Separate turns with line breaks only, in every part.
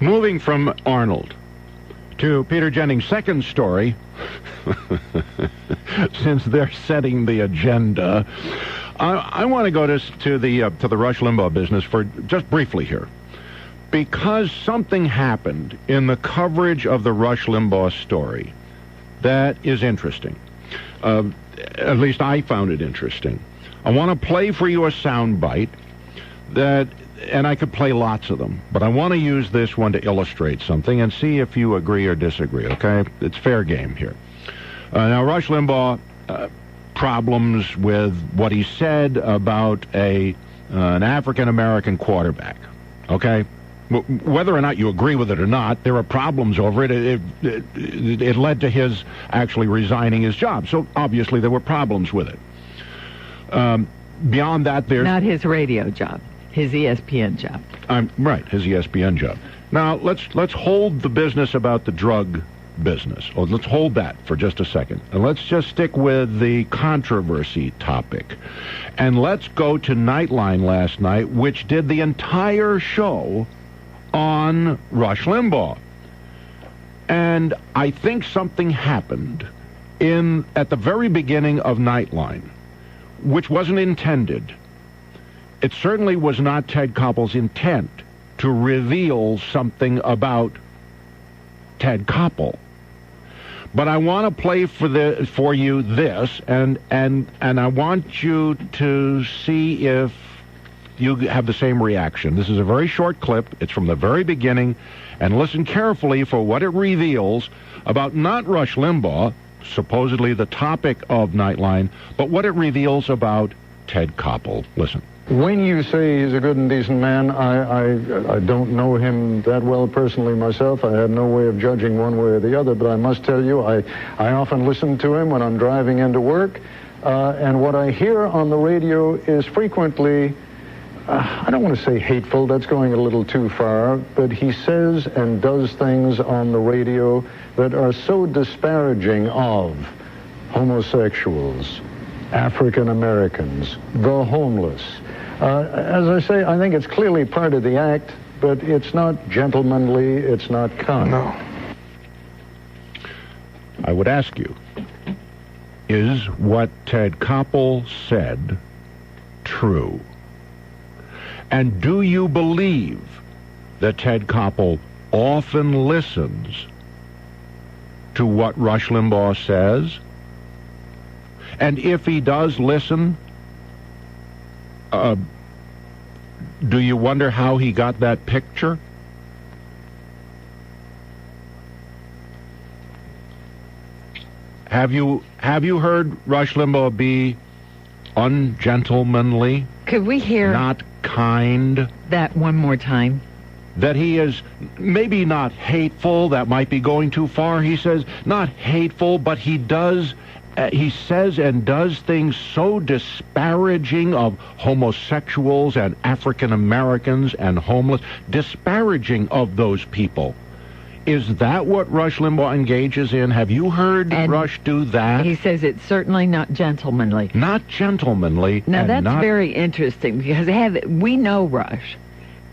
Moving from Arnold to Peter Jennings' second story, since they're setting the agenda, I want to go to the Rush Limbaugh business for just briefly here, because something happened in the coverage of the Rush Limbaugh story that is interesting. At least I found it interesting. I want to play for you a sound bite and I could play lots of them, but I want to use this one to illustrate something and see if you agree or disagree, okay? It's fair game here. Now, Rush Limbaugh, problems with what he said about an African-American quarterback, okay? Whether or not you agree with it or not, there are problems over it. It led to his actually resigning his job, so obviously there were problems with it. Beyond that, there's...
Not his radio job. His ESPN job.
Right, his ESPN job. Now, let's hold the business about the drug business. Or let's hold that for just a second. And let's just stick with the controversy topic. And let's go to Nightline last night, which did the entire show on Rush Limbaugh. And I think something happened at the very beginning of Nightline, which wasn't intended. It certainly was not Ted Koppel's intent to reveal something about Ted Koppel. But I want to play for you this, and I want you to see if you have the same reaction. This is a very short clip. It's from the very beginning, and listen carefully for what it reveals about not Rush Limbaugh, supposedly the topic of Nightline, but what it reveals about Ted Koppel. Listen.
When you say he's a good and decent man, I don't know him that well personally myself. I have no way of judging one way or the other, but I must tell you, I often listen to him when I'm driving into work, and what I hear on the radio is frequently, I don't want to say hateful, that's going a little too far, but he says and does things on the radio that are so disparaging of homosexuals, African Americans, the homeless. As I say, I think it's clearly part of the act, but it's not gentlemanly, it's not kind.
No. I would ask you, is what Ted Koppel said true? And do you believe that Ted Koppel often listens to what Rush Limbaugh says? And if he does listen, do you wonder how he got that picture? Have you heard Rush Limbaugh be ungentlemanly?
Could we hear
not kind?
That one more time?
That he is maybe not hateful, that might be going too far. He says not hateful, but he does... he says and does things so disparaging of homosexuals and African Americans and homeless, disparaging of those people. Is that what Rush Limbaugh engages in? Have you heard Rush do that?
He says it's certainly not gentlemanly.
Not gentlemanly.
Now, that's very interesting, because we know Rush,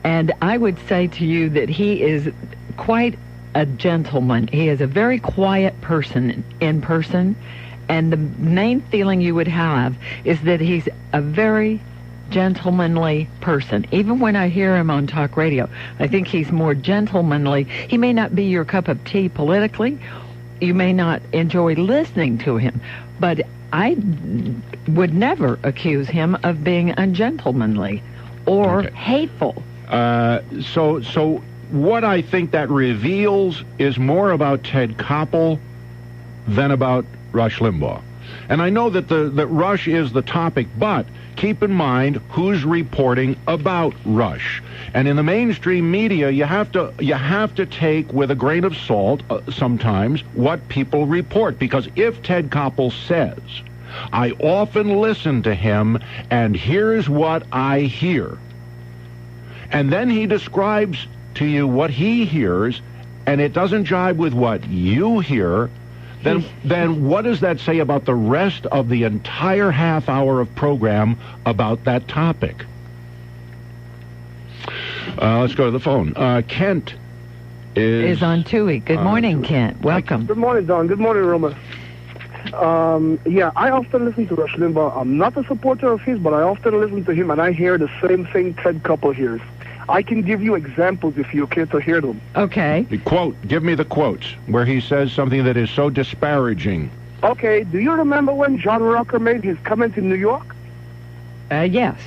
and I would say to you that he is quite a gentleman. He is a very quiet person in person, and the main feeling you would have is that he's a very gentlemanly person. Even when I hear him on talk radio, I think he's more gentlemanly. He may not be your cup of tea politically. You may not enjoy listening to him, but I would never accuse him of being ungentlemanly or hateful.
So what I think that reveals is more about Ted Koppel than about Rush Limbaugh. And I know that that Rush is the topic, but keep in mind who's reporting about Rush. And in the mainstream media, you have to take with a grain of salt sometimes what people report, because if Ted Koppel says, "I often listen to him and here's what I hear," and then he describes to you what he hears and it doesn't jibe with what you hear, then what does that say about the rest of the entire half hour of program about that topic? Let's go to the phone. Kent
is on TUI. Good morning, Kent. Welcome.
Good morning, Don. Good morning, Roma. Yeah, I often listen to Rush Limbaugh. I'm not a supporter of his, but I often listen to him, and I hear the same thing Ted Koppel hears. I can give you examples if you care to hear them.
Okay.
The quote. Give me the quotes where he says something that is so disparaging.
Okay, do you remember when John Rocker made his comment in New York?
Yes,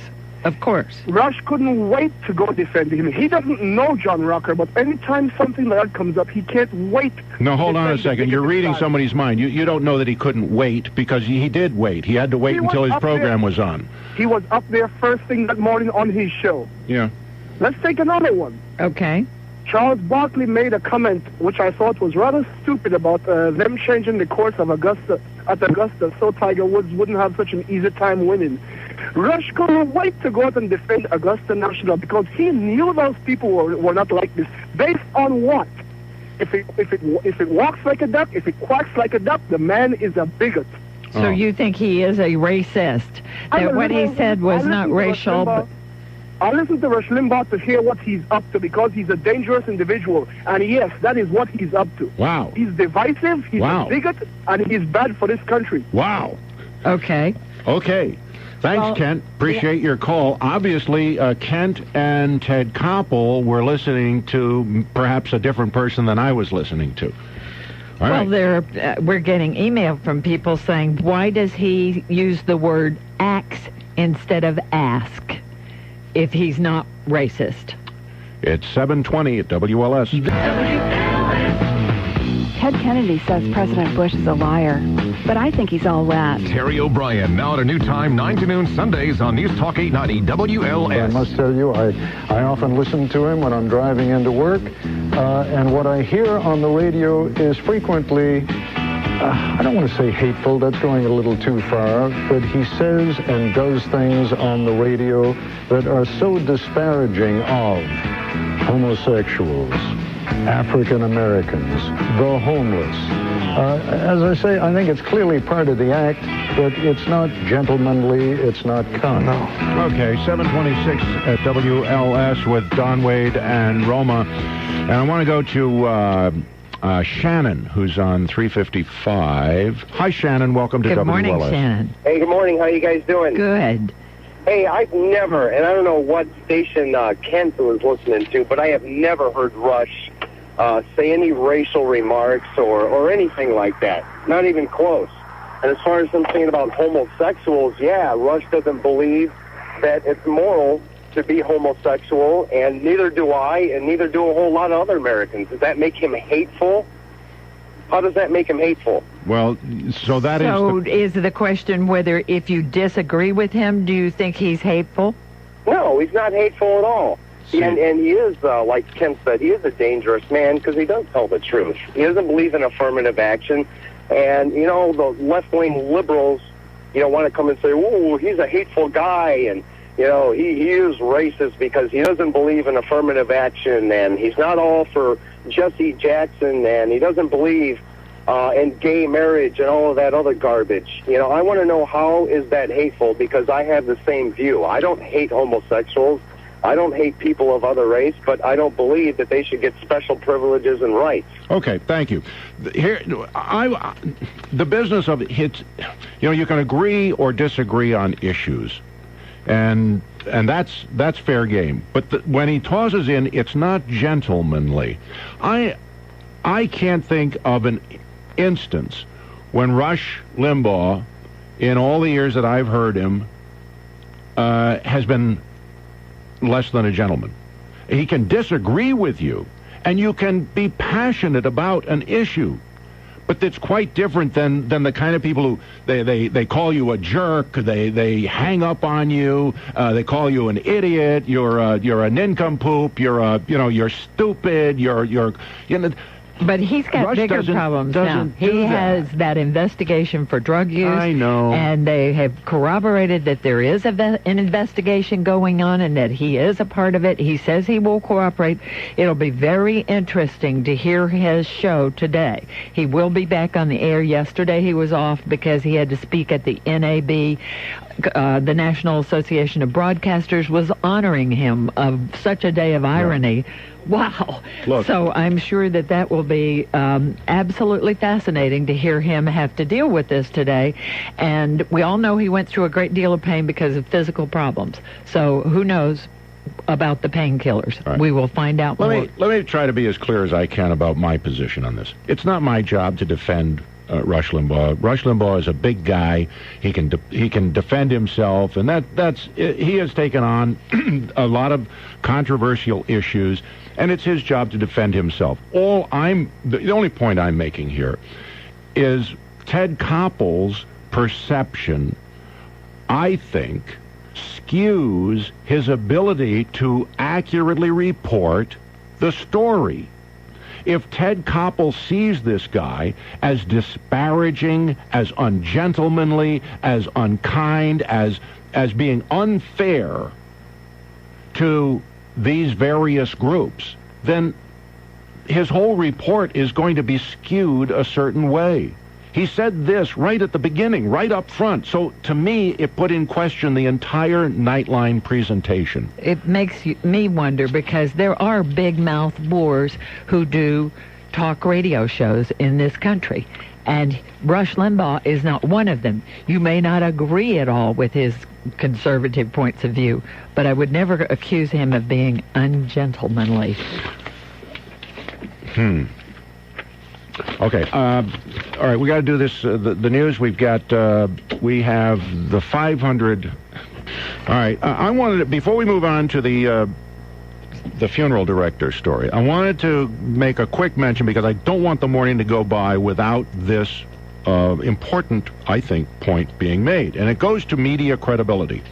of course.
Rush couldn't wait to go defend him. He doesn't know John Rocker, but anytime something like that comes up, he can't wait.
No, hold on a second. You're reading somebody's mind. You don't know that he couldn't wait, because he did wait. He had to wait until his program was on.
He was up there first thing that morning on his show.
Yeah.
Let's take another one.
Okay.
Charles Barkley made a comment which I thought was rather stupid about them changing the course of Augusta so Tiger Woods wouldn't have such an easy time winning. Rush couldn't wait to go out and defend Augusta National because he knew those people were not like this. Based on what? If it walks like a duck, if it quacks like a duck, the man is a bigot.
So you think he is a racist? That what he said was not racial, but...
I listen to Rush Limbaugh to hear what he's up to because he's a dangerous individual. And yes, that is what he's up to.
Wow.
He's divisive, he's a bigot, and he's bad for this country.
Wow.
Okay.
Okay. Thanks, Kent. Appreciate your call. Obviously, Kent and Ted Koppel were listening to perhaps a different person than I was listening to. All right.
We're getting email from people saying, why does he use the word axe instead of ask if he's not racist?
It's 7:20 at WLS.
Ted Kennedy says President Bush is a liar, but I think he's all rat.
Terry O'Brien, now at a new time, 9 to noon Sundays on News Talk 890 WLS.
I must tell you, I often listen to him when I'm driving into work, and what I hear on the radio is frequently, I don't want to say hateful, that's going a little too far, but he says and does things on the radio that are so disparaging of homosexuals, African Americans, the homeless. As I say, I think it's clearly part of the act, but it's not gentlemanly, it's not kind.
No. Okay, 7:26 at WLS with Don Wade and Roma. And I want to go to Shannon, who's on 355. Hi, Shannon. Welcome to WLS.
Good morning, Shannon.
Hey, good morning. How you guys doing?
Good.
Hey, I've never, and I don't know what station Kent was listening to, but I have never heard Rush say any racial remarks or anything like that. Not even close. And as far as him saying about homosexuals, yeah, Rush doesn't believe that it's moral to be homosexual, and neither do I, and neither do a whole lot of other Americans. Does that make him hateful? How does that make him hateful?
Well, so
is
the question whether if you disagree with him, do you think he's hateful?
No, he's not hateful at all. And he is, like Ken said, he is a dangerous man because he does tell the truth. He doesn't believe in affirmative action. And, you know, the left-wing liberals, you know, want to come and say, "Whoa, he's a hateful guy," and, you know, he is racist because he doesn't believe in affirmative action, and he's not all for Jesse Jackson, and he doesn't believe in gay marriage and all of that other garbage. You know, I want to know, how is that hateful, because I have the same view. I don't hate homosexuals. I don't hate people of other race, but I don't believe that they should get special privileges and rights.
Okay, thank you. Here, the business of it, you know, you can agree or disagree on issues, and that's fair game. But when he tosses in, it's not gentlemanly. I can't think of an instance when Rush Limbaugh, in all the years that I've heard him, has been less than a gentleman. He can disagree with you, and you can be passionate about an issue, but it's quite different than the kind of people who they call you a jerk, they hang up on you, they call you an idiot, you're a nincompoop, you're stupid, you're.
But he's got
Rush
bigger problems now. He has that investigation for drug use.
I know.
And they have corroborated that there is an investigation going on and that he is a part of it. He says he will cooperate. It'll be very interesting to hear his show today. He will be back on the air. Yesterday he was off because he had to speak at the NAB. The National Association of Broadcasters was honoring him of such a day of irony Wow.
Look.
So I'm sure that will be absolutely fascinating to hear him have to deal with this today. And we all know he went through a great deal of pain because of physical problems. So who knows about the painkillers?
Right.
We will find out more.
Let me try to be as clear as I can about my position on this. It's not my job to defend Rush Limbaugh. Rush Limbaugh is a big guy. He can defend himself, and he has taken on a lot of controversial issues, and it's his job to defend himself. The only point I'm making here is Ted Koppel's perception, I think, skews his ability to accurately report the story. If Ted Koppel sees this guy as disparaging, as ungentlemanly, as unkind, as being unfair to these various groups, then his whole report is going to be skewed a certain way. He said this right at the beginning, right up front. So to me, it put in question the entire Nightline presentation.
It makes me wonder, because there are big mouth bores who do talk radio shows in this country. And Rush Limbaugh is not one of them. You may not agree at all with his conservative points of view, but I would never accuse him of being ungentlemanly.
Okay. All right, we got to do this. The news. We have the 500. All right. I wanted to, before we move on to the funeral director story, I wanted to make a quick mention, because I don't want the morning to go by without this important, I think, point being made, and it goes to media credibility.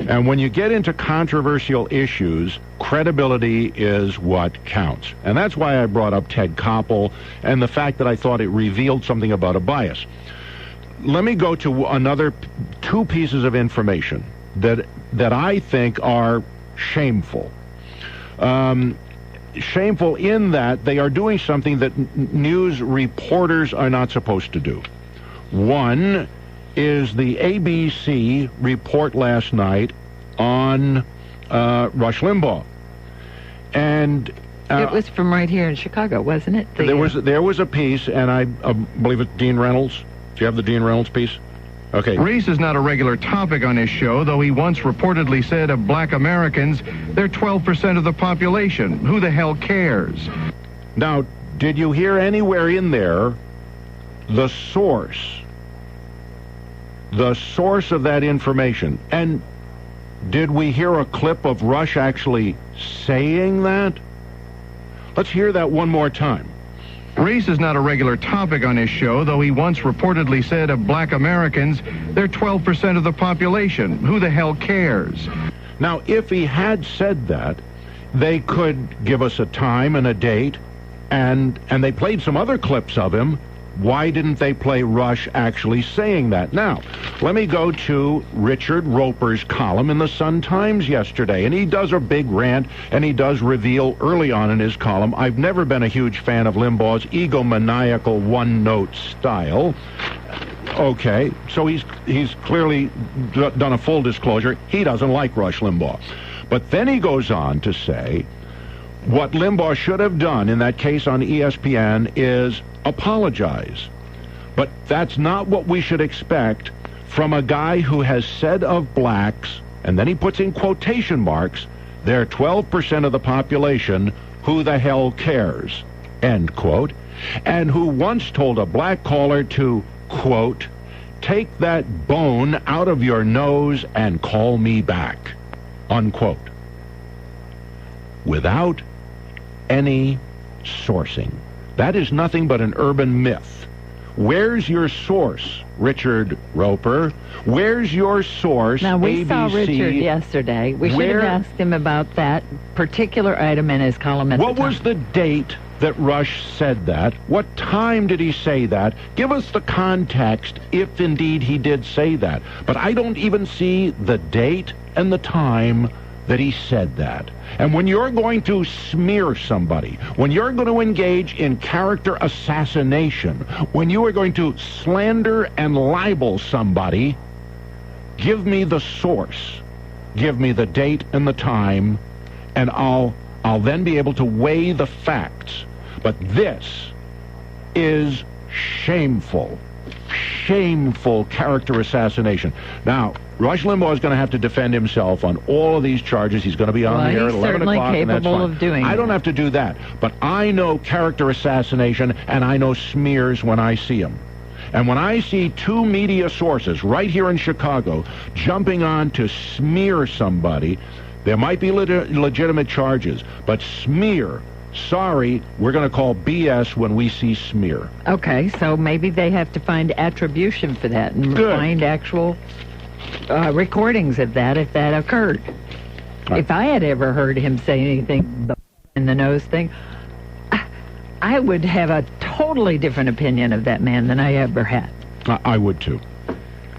And when you get into controversial issues, credibility is what counts. And that's why I brought up Ted Koppel and the fact that I thought it revealed something about a bias. Let me go to another two pieces of information that I think are shameful. Shameful in that they are doing something that news reporters are not supposed to do. One is the ABC report last night on Rush Limbaugh. And
it was from right here in Chicago, wasn't it?
There was a piece, and I believe it's Dean Reynolds. Do you have the Dean Reynolds piece? Okay.
Race is not a regular topic on his show, though he once reportedly said of black Americans, they're 12% of the population. Who the hell cares?
Now, did you hear anywhere in there the source of that information? And did we hear a clip of Rush actually saying that? Let's hear that one more time.
Race is not a regular topic on his show, though he once reportedly said of black Americans, they're 12% of the population. Who the hell cares?
Now, if he had said that, they could give us a time and a date, and they played some other clips of him. Why didn't they play Rush actually saying that? Now, let me go to Richard Roper's column in the Sun-Times yesterday, and he does a big rant, and he does reveal early on in his column, I've never been a huge fan of Limbaugh's egomaniacal one-note style. Okay, so he's clearly done a full disclosure. He doesn't like Rush Limbaugh. But then he goes on to say, what Limbaugh should have done in that case on ESPN is apologize. But that's not what we should expect from a guy who has said of blacks, and then he puts in quotation marks, they're 12% of the population, who the hell cares, end quote, and who once told a black caller to, quote, take that bone out of your nose and call me back, unquote, without any sourcing. That is nothing but an urban myth. Where's your source, Richard Roper? Where's your source,
Now, we
ABC?
saw Richard yesterday. We should have asked him about that particular item in his column at the time.
What was the date that Rush said that? What time did he say that? Give us the context if indeed he did say that. But I don't even see the date and the time that he said that. And when you're going to smear somebody, when you're going to engage in character assassination, when you are going to slander and libel somebody, give me the source, give me the date and the time, and I'll I'll then be able to weigh the facts. But this is shameful. Shameful character assassination. Now, Rush Limbaugh is going to have to defend himself on all of these charges. He's going to be on the air at 11 o'clock, and that's fine.
Capable of doing
I don't have to do that. But I know character assassination, and I know smears when I see them. And when I see two media sources right here in Chicago jumping on to smear somebody, there might be legitimate charges, but smear, sorry, we're going to call BS when we see smear.
Okay, so maybe they have to find attribution for that and find actual recordings of that if that occurred. Right. If I had ever heard him say anything in the nose thing, I would have a totally different opinion of that man than I ever had.
I would too.